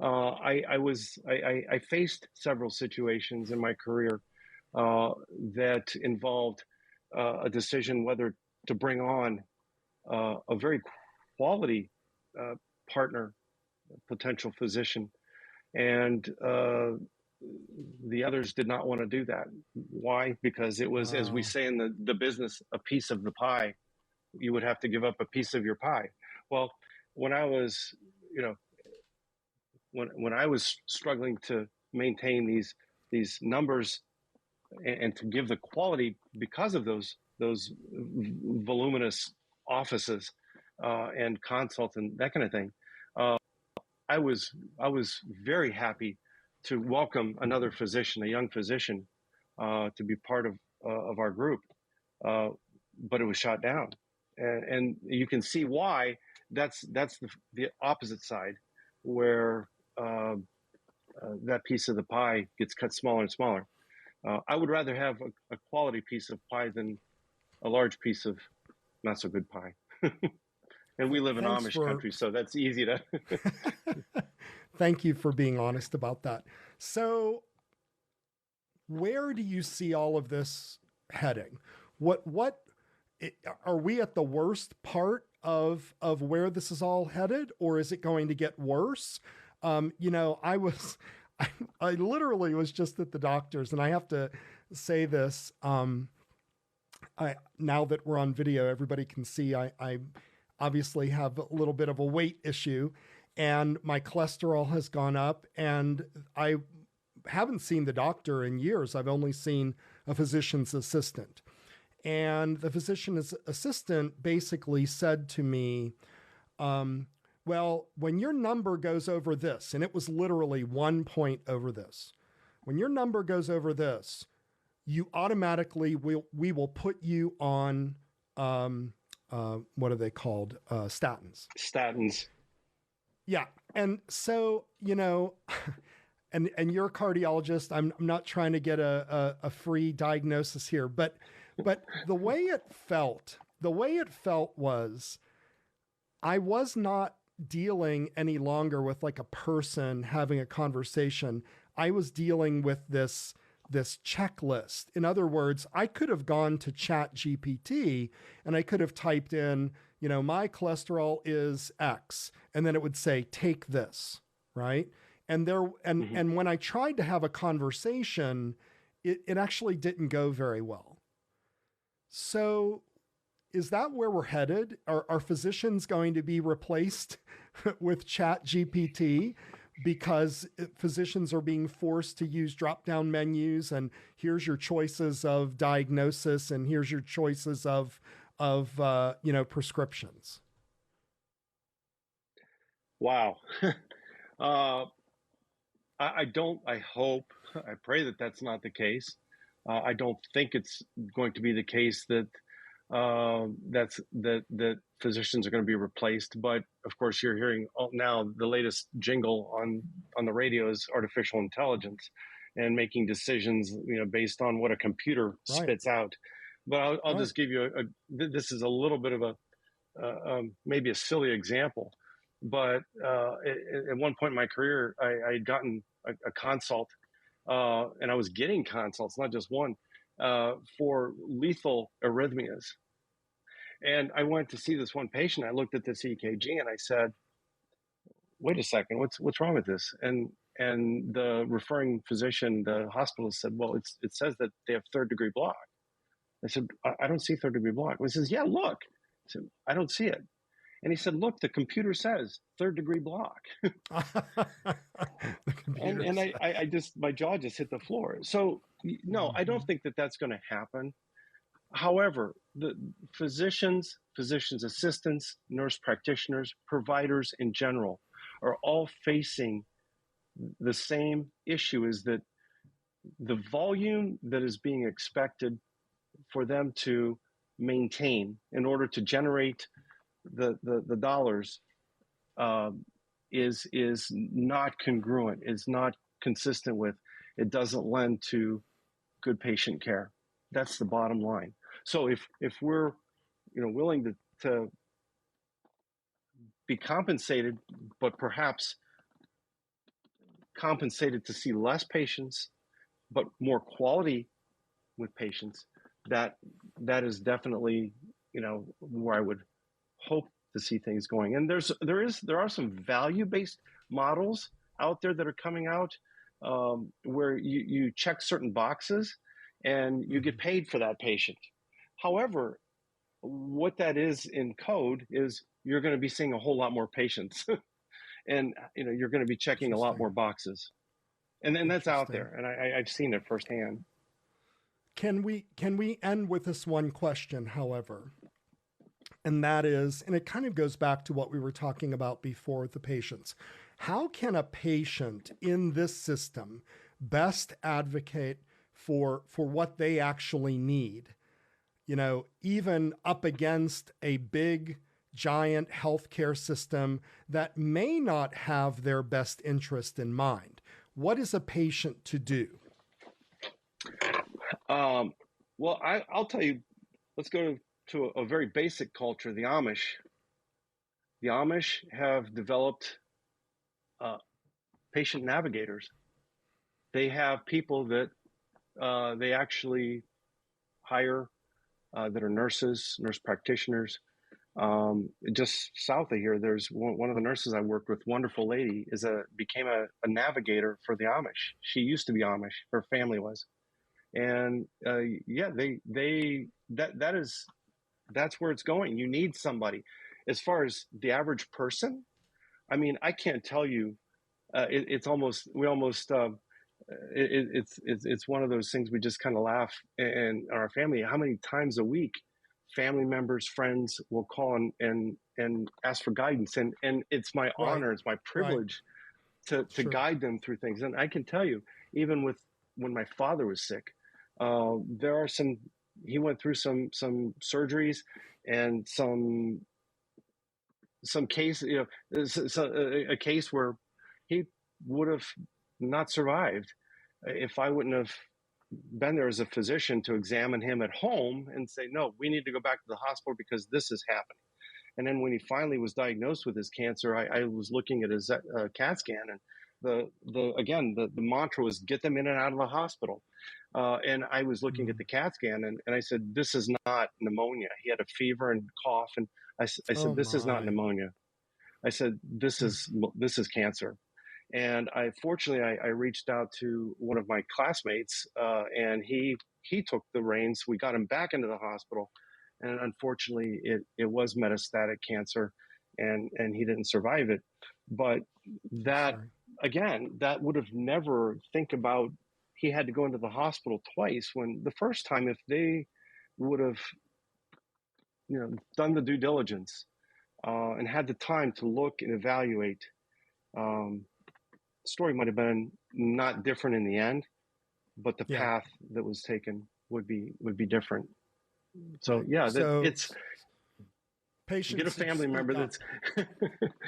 I faced several situations in my career that involved a decision whether to bring on a very quality partner, potential physician, and the others did not want to do that. Why? Because it was, as we say in the business, a piece of the pie. You would have to give up a piece of your pie. Well, when I was, when I was struggling to maintain these numbers and to give the quality because of those voluminous offices and consults and that kind of thing, I was very happy to welcome another physician, a young physician, to be part of our group, but it was shot down, and you can see why. That's the opposite side, where that piece of the pie gets cut smaller and smaller. I would rather have a quality piece of pie than a large piece of not so good pie. And we live in Amish country, so that's easy to. Thank you for being honest about that. So where do you see all of this heading? What are we at the worst part of where this is all headed, or is it going to get worse? I literally was just at the doctor's, and I have to say this. Now that we're on video, everybody can see I obviously have a little bit of a weight issue, and my cholesterol has gone up, and I haven't seen the doctor in years. I've only seen a physician's assistant. And the physician's assistant basically said to me, well, when your number goes over this, and it was literally 1 point over this, when your number goes over this, you automatically we will put you on what are they called? Statins. Statins. Yeah. And so, and you're a cardiologist. I'm not trying to get a free diagnosis here, but But the way it felt was I was not dealing any longer with like a person having a conversation. I was dealing with this checklist. In other words, I could have gone to Chat GPT and I could have typed in, my cholesterol is X, and then it would say, take this, right? And when I tried to have a conversation, it actually didn't go very well. So is that where we're headed? Are physicians going to be replaced with Chat GPT because physicians are being forced to use drop-down menus and here's your choices of diagnosis and here's your choices of prescriptions? Wow. I hope, I pray that that's not the case. I don't think it's going to be the case that that physicians are going to be replaced. But of course, you're hearing now the latest jingle on the radio is artificial intelligence and making decisions, based on what a computer spits out. But I'll just give you this is a little bit of a maybe a silly example. But at one point in my career, I had gotten a consult, and I was getting consults, not just one, for lethal arrhythmias. And I went to see this one patient. I looked at this EKG and I said, "Wait a second, what's wrong with this?" And the referring physician, the hospital said, "Well, it says that they have third degree block." I said, "I don't see third degree block." He says, "Yeah, look." I said, "I don't see it." And he said, "Look, the computer says third degree block." and I just, my jaw just hit the floor. So no, I don't think that that's going to happen. However, the physicians, physicians' assistants, nurse practitioners, providers in general are all facing the same issue, is that the volume that is being expected for them to maintain in order to generate the dollars is not congruent, is not consistent with, it doesn't lend to good patient care. That's the bottom line. So if we're willing to be compensated, but perhaps compensated to see less patients, but more quality with patients, that is definitely where I would hope to see things going. And there are some value-based models out there that are coming out, where you check certain boxes and you get paid for that patient. However, what that is in code is you're going to be seeing a whole lot more patients and you're going to be checking a lot more boxes, and then that's out there, and I've seen it firsthand. Can we end with this one question, however? And that is, and it kind of goes back to what we were talking about before with the patients. How can a patient in this system best advocate for what they actually need? Even up against a big, giant healthcare system that may not have their best interest in mind. What is a patient to do? Well, I'll tell you, let's go to a very basic culture, the Amish. The Amish have developed patient navigators. They have people that they actually hire that are nurses, nurse practitioners. Just south of here, there's one of the nurses I worked with, wonderful lady, became a navigator for the Amish. She used to be Amish, her family was. And that's where it's going. You need somebody. As far as the average person, I mean, I can't tell you. It's one of those things we just kind of laugh in our family. How many times a week family members, friends will call and ask for guidance, and it's my honor, it's my privilege to guide them through things. And I can tell you, even when my father was sick, he went through some surgeries and some case, a case where he would have not survived if I wouldn't have been there as a physician to examine him at home and say, no, we need to go back to the hospital because this is happening. And then when he finally was diagnosed with his cancer, I was looking at his CAT scan, and the mantra was get them in and out of the hospital. And I was looking at the CAT scan, and I said, this is not pneumonia. He had a fever and cough, and I said, this is not pneumonia. I said, this is cancer. And fortunately I reached out to one of my classmates, and he took the reins. We got him back into the hospital, and unfortunately it was metastatic cancer, and he didn't survive it. But that would have never think about, he had to go into the hospital twice, when the first time, if they would have, done the due diligence, and had the time to look and evaluate, the story might have been not different in the end, but the path that was taken would be different. So it's patients get a family member that's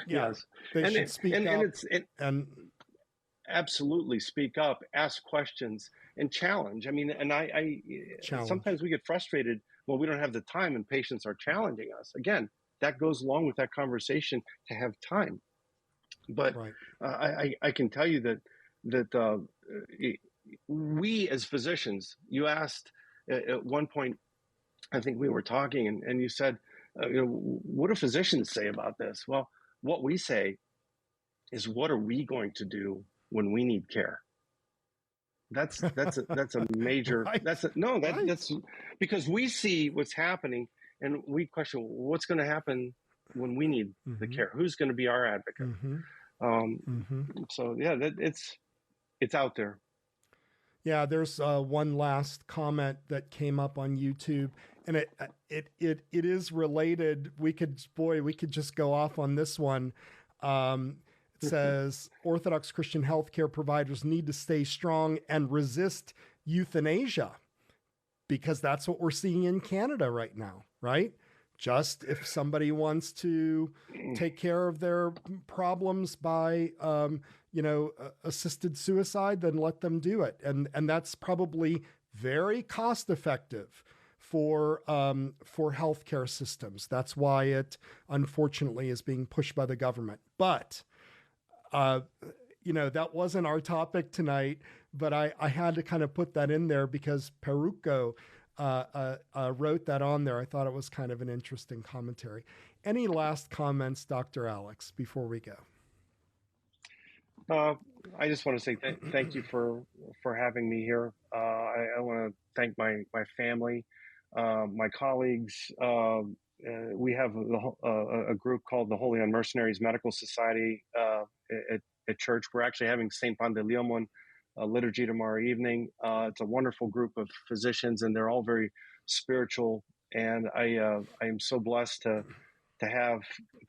yes, they should speak up, and absolutely speak up, ask questions, and challenge. I mean, and I sometimes we get frustrated when we don't have the time and patients are challenging us. Again, that goes along with that conversation, to have time. But I can tell you that we as physicians, you asked at one point, I think we were talking, and you said, what do physicians say about this? Well, what we say is, what are we going to do when we need care? That's a major, that's because we see what's happening, and we question what's going to happen when we need the care. Who's going to be our advocate? So it's out there. Yeah, there's one last comment that came up on YouTube, and it is related. We could just go off on this one. It says Orthodox Christian healthcare providers need to stay strong and resist euthanasia, because that's what we're seeing in Canada right now, right? Just if somebody wants to take care of their problems by, assisted suicide, then let them do it. And that's probably very cost effective for healthcare systems. That's why it unfortunately is being pushed by the government. But, that wasn't our topic tonight, but I had to kind of put that in there because Peruco wrote that on there. I thought it was kind of an interesting commentary. Any last comments, Dr. Alex, before we go? I just want to say thank you for having me here. I want to thank my family, my colleagues. We have a group called the Holy Mercenaries Medical Society at church. We're actually having St. Panteleimon liturgy tomorrow evening. It's a wonderful group of physicians, and they're all very spiritual. And I am so blessed to have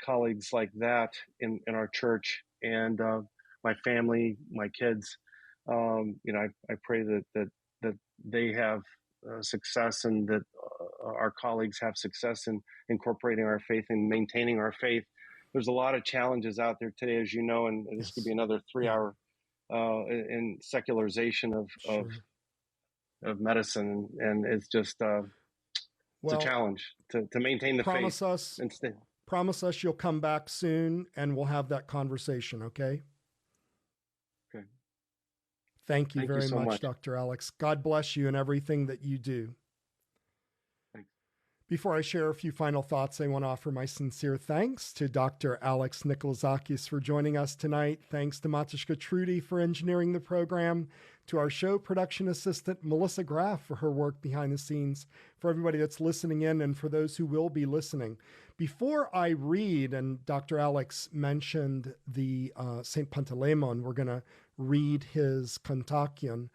colleagues like that in our church, and my family, my kids. I pray that they have success, and that our colleagues have success in incorporating our faith and maintaining our faith. There's a lot of challenges out there today, as you know, and this could be another 3-hour in secularization of medicine, and it's just it's a challenge to maintain the faith. Promise us you'll come back soon, and we'll have that conversation. Okay. Okay. Thank you very much, Dr. Alex. God bless you and everything that you do. Before I share a few final thoughts, I want to offer my sincere thanks to Dr. Alex Nikolazakis for joining us tonight. Thanks to Matushka Trudy for engineering the program, to our show production assistant, Melissa Graff, for her work behind the scenes, for everybody that's listening in, and for those who will be listening. Before I read, and Dr. Alex mentioned the St. Panteleimon, we're going to read his Kontakion.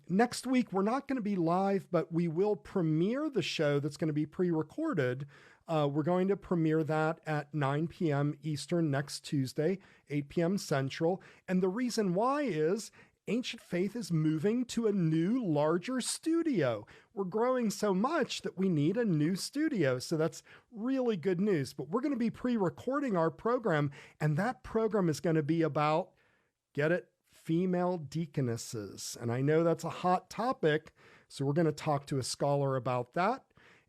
Next week, we're not going to be live, but we will premiere the show that's going to be pre-recorded. We're going to premiere that at 9 p.m. Eastern next Tuesday, 8 p.m. Central. And the reason why is Ancient Faith is moving to a new, larger studio. We're growing so much that we need a new studio. So that's really good news. But we're going to be pre-recording our program, and that program is going to be about, get it, female deaconesses. And I know that's a hot topic, so we're going to talk to a scholar about that.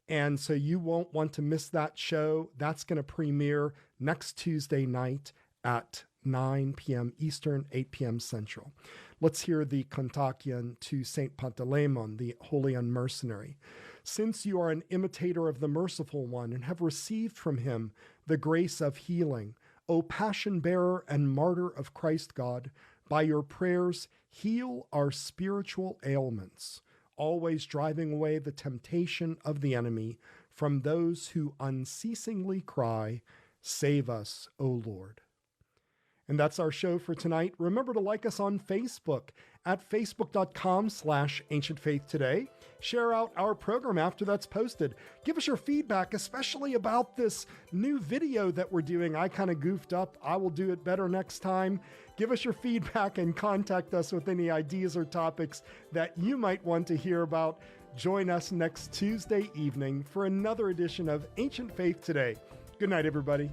And so you won't want to miss that show. That's going to premiere next Tuesday night at 9 p.m. Eastern, 8 p.m. Central. Let's hear the Kontakion to St. Pantaleimon, the holy unmercenary. Since you are an imitator of the merciful one and have received from him the grace of healing, O passion bearer and martyr of Christ God, by your prayers heal our spiritual ailments, always driving away the temptation of the enemy from those who unceasingly cry, "Save us, O Lord." And that's our show for tonight. Remember to like us on Facebook at facebook.com/ancientfaithtoday. Share out our program after that's posted. Give us your feedback, especially about this new video that we're doing. I kind of goofed up. I will do it better next time. Give us your feedback and contact us with any ideas or topics that you might want to hear about. Join us next Tuesday evening for another edition of Ancient Faith Today. Good night, everybody.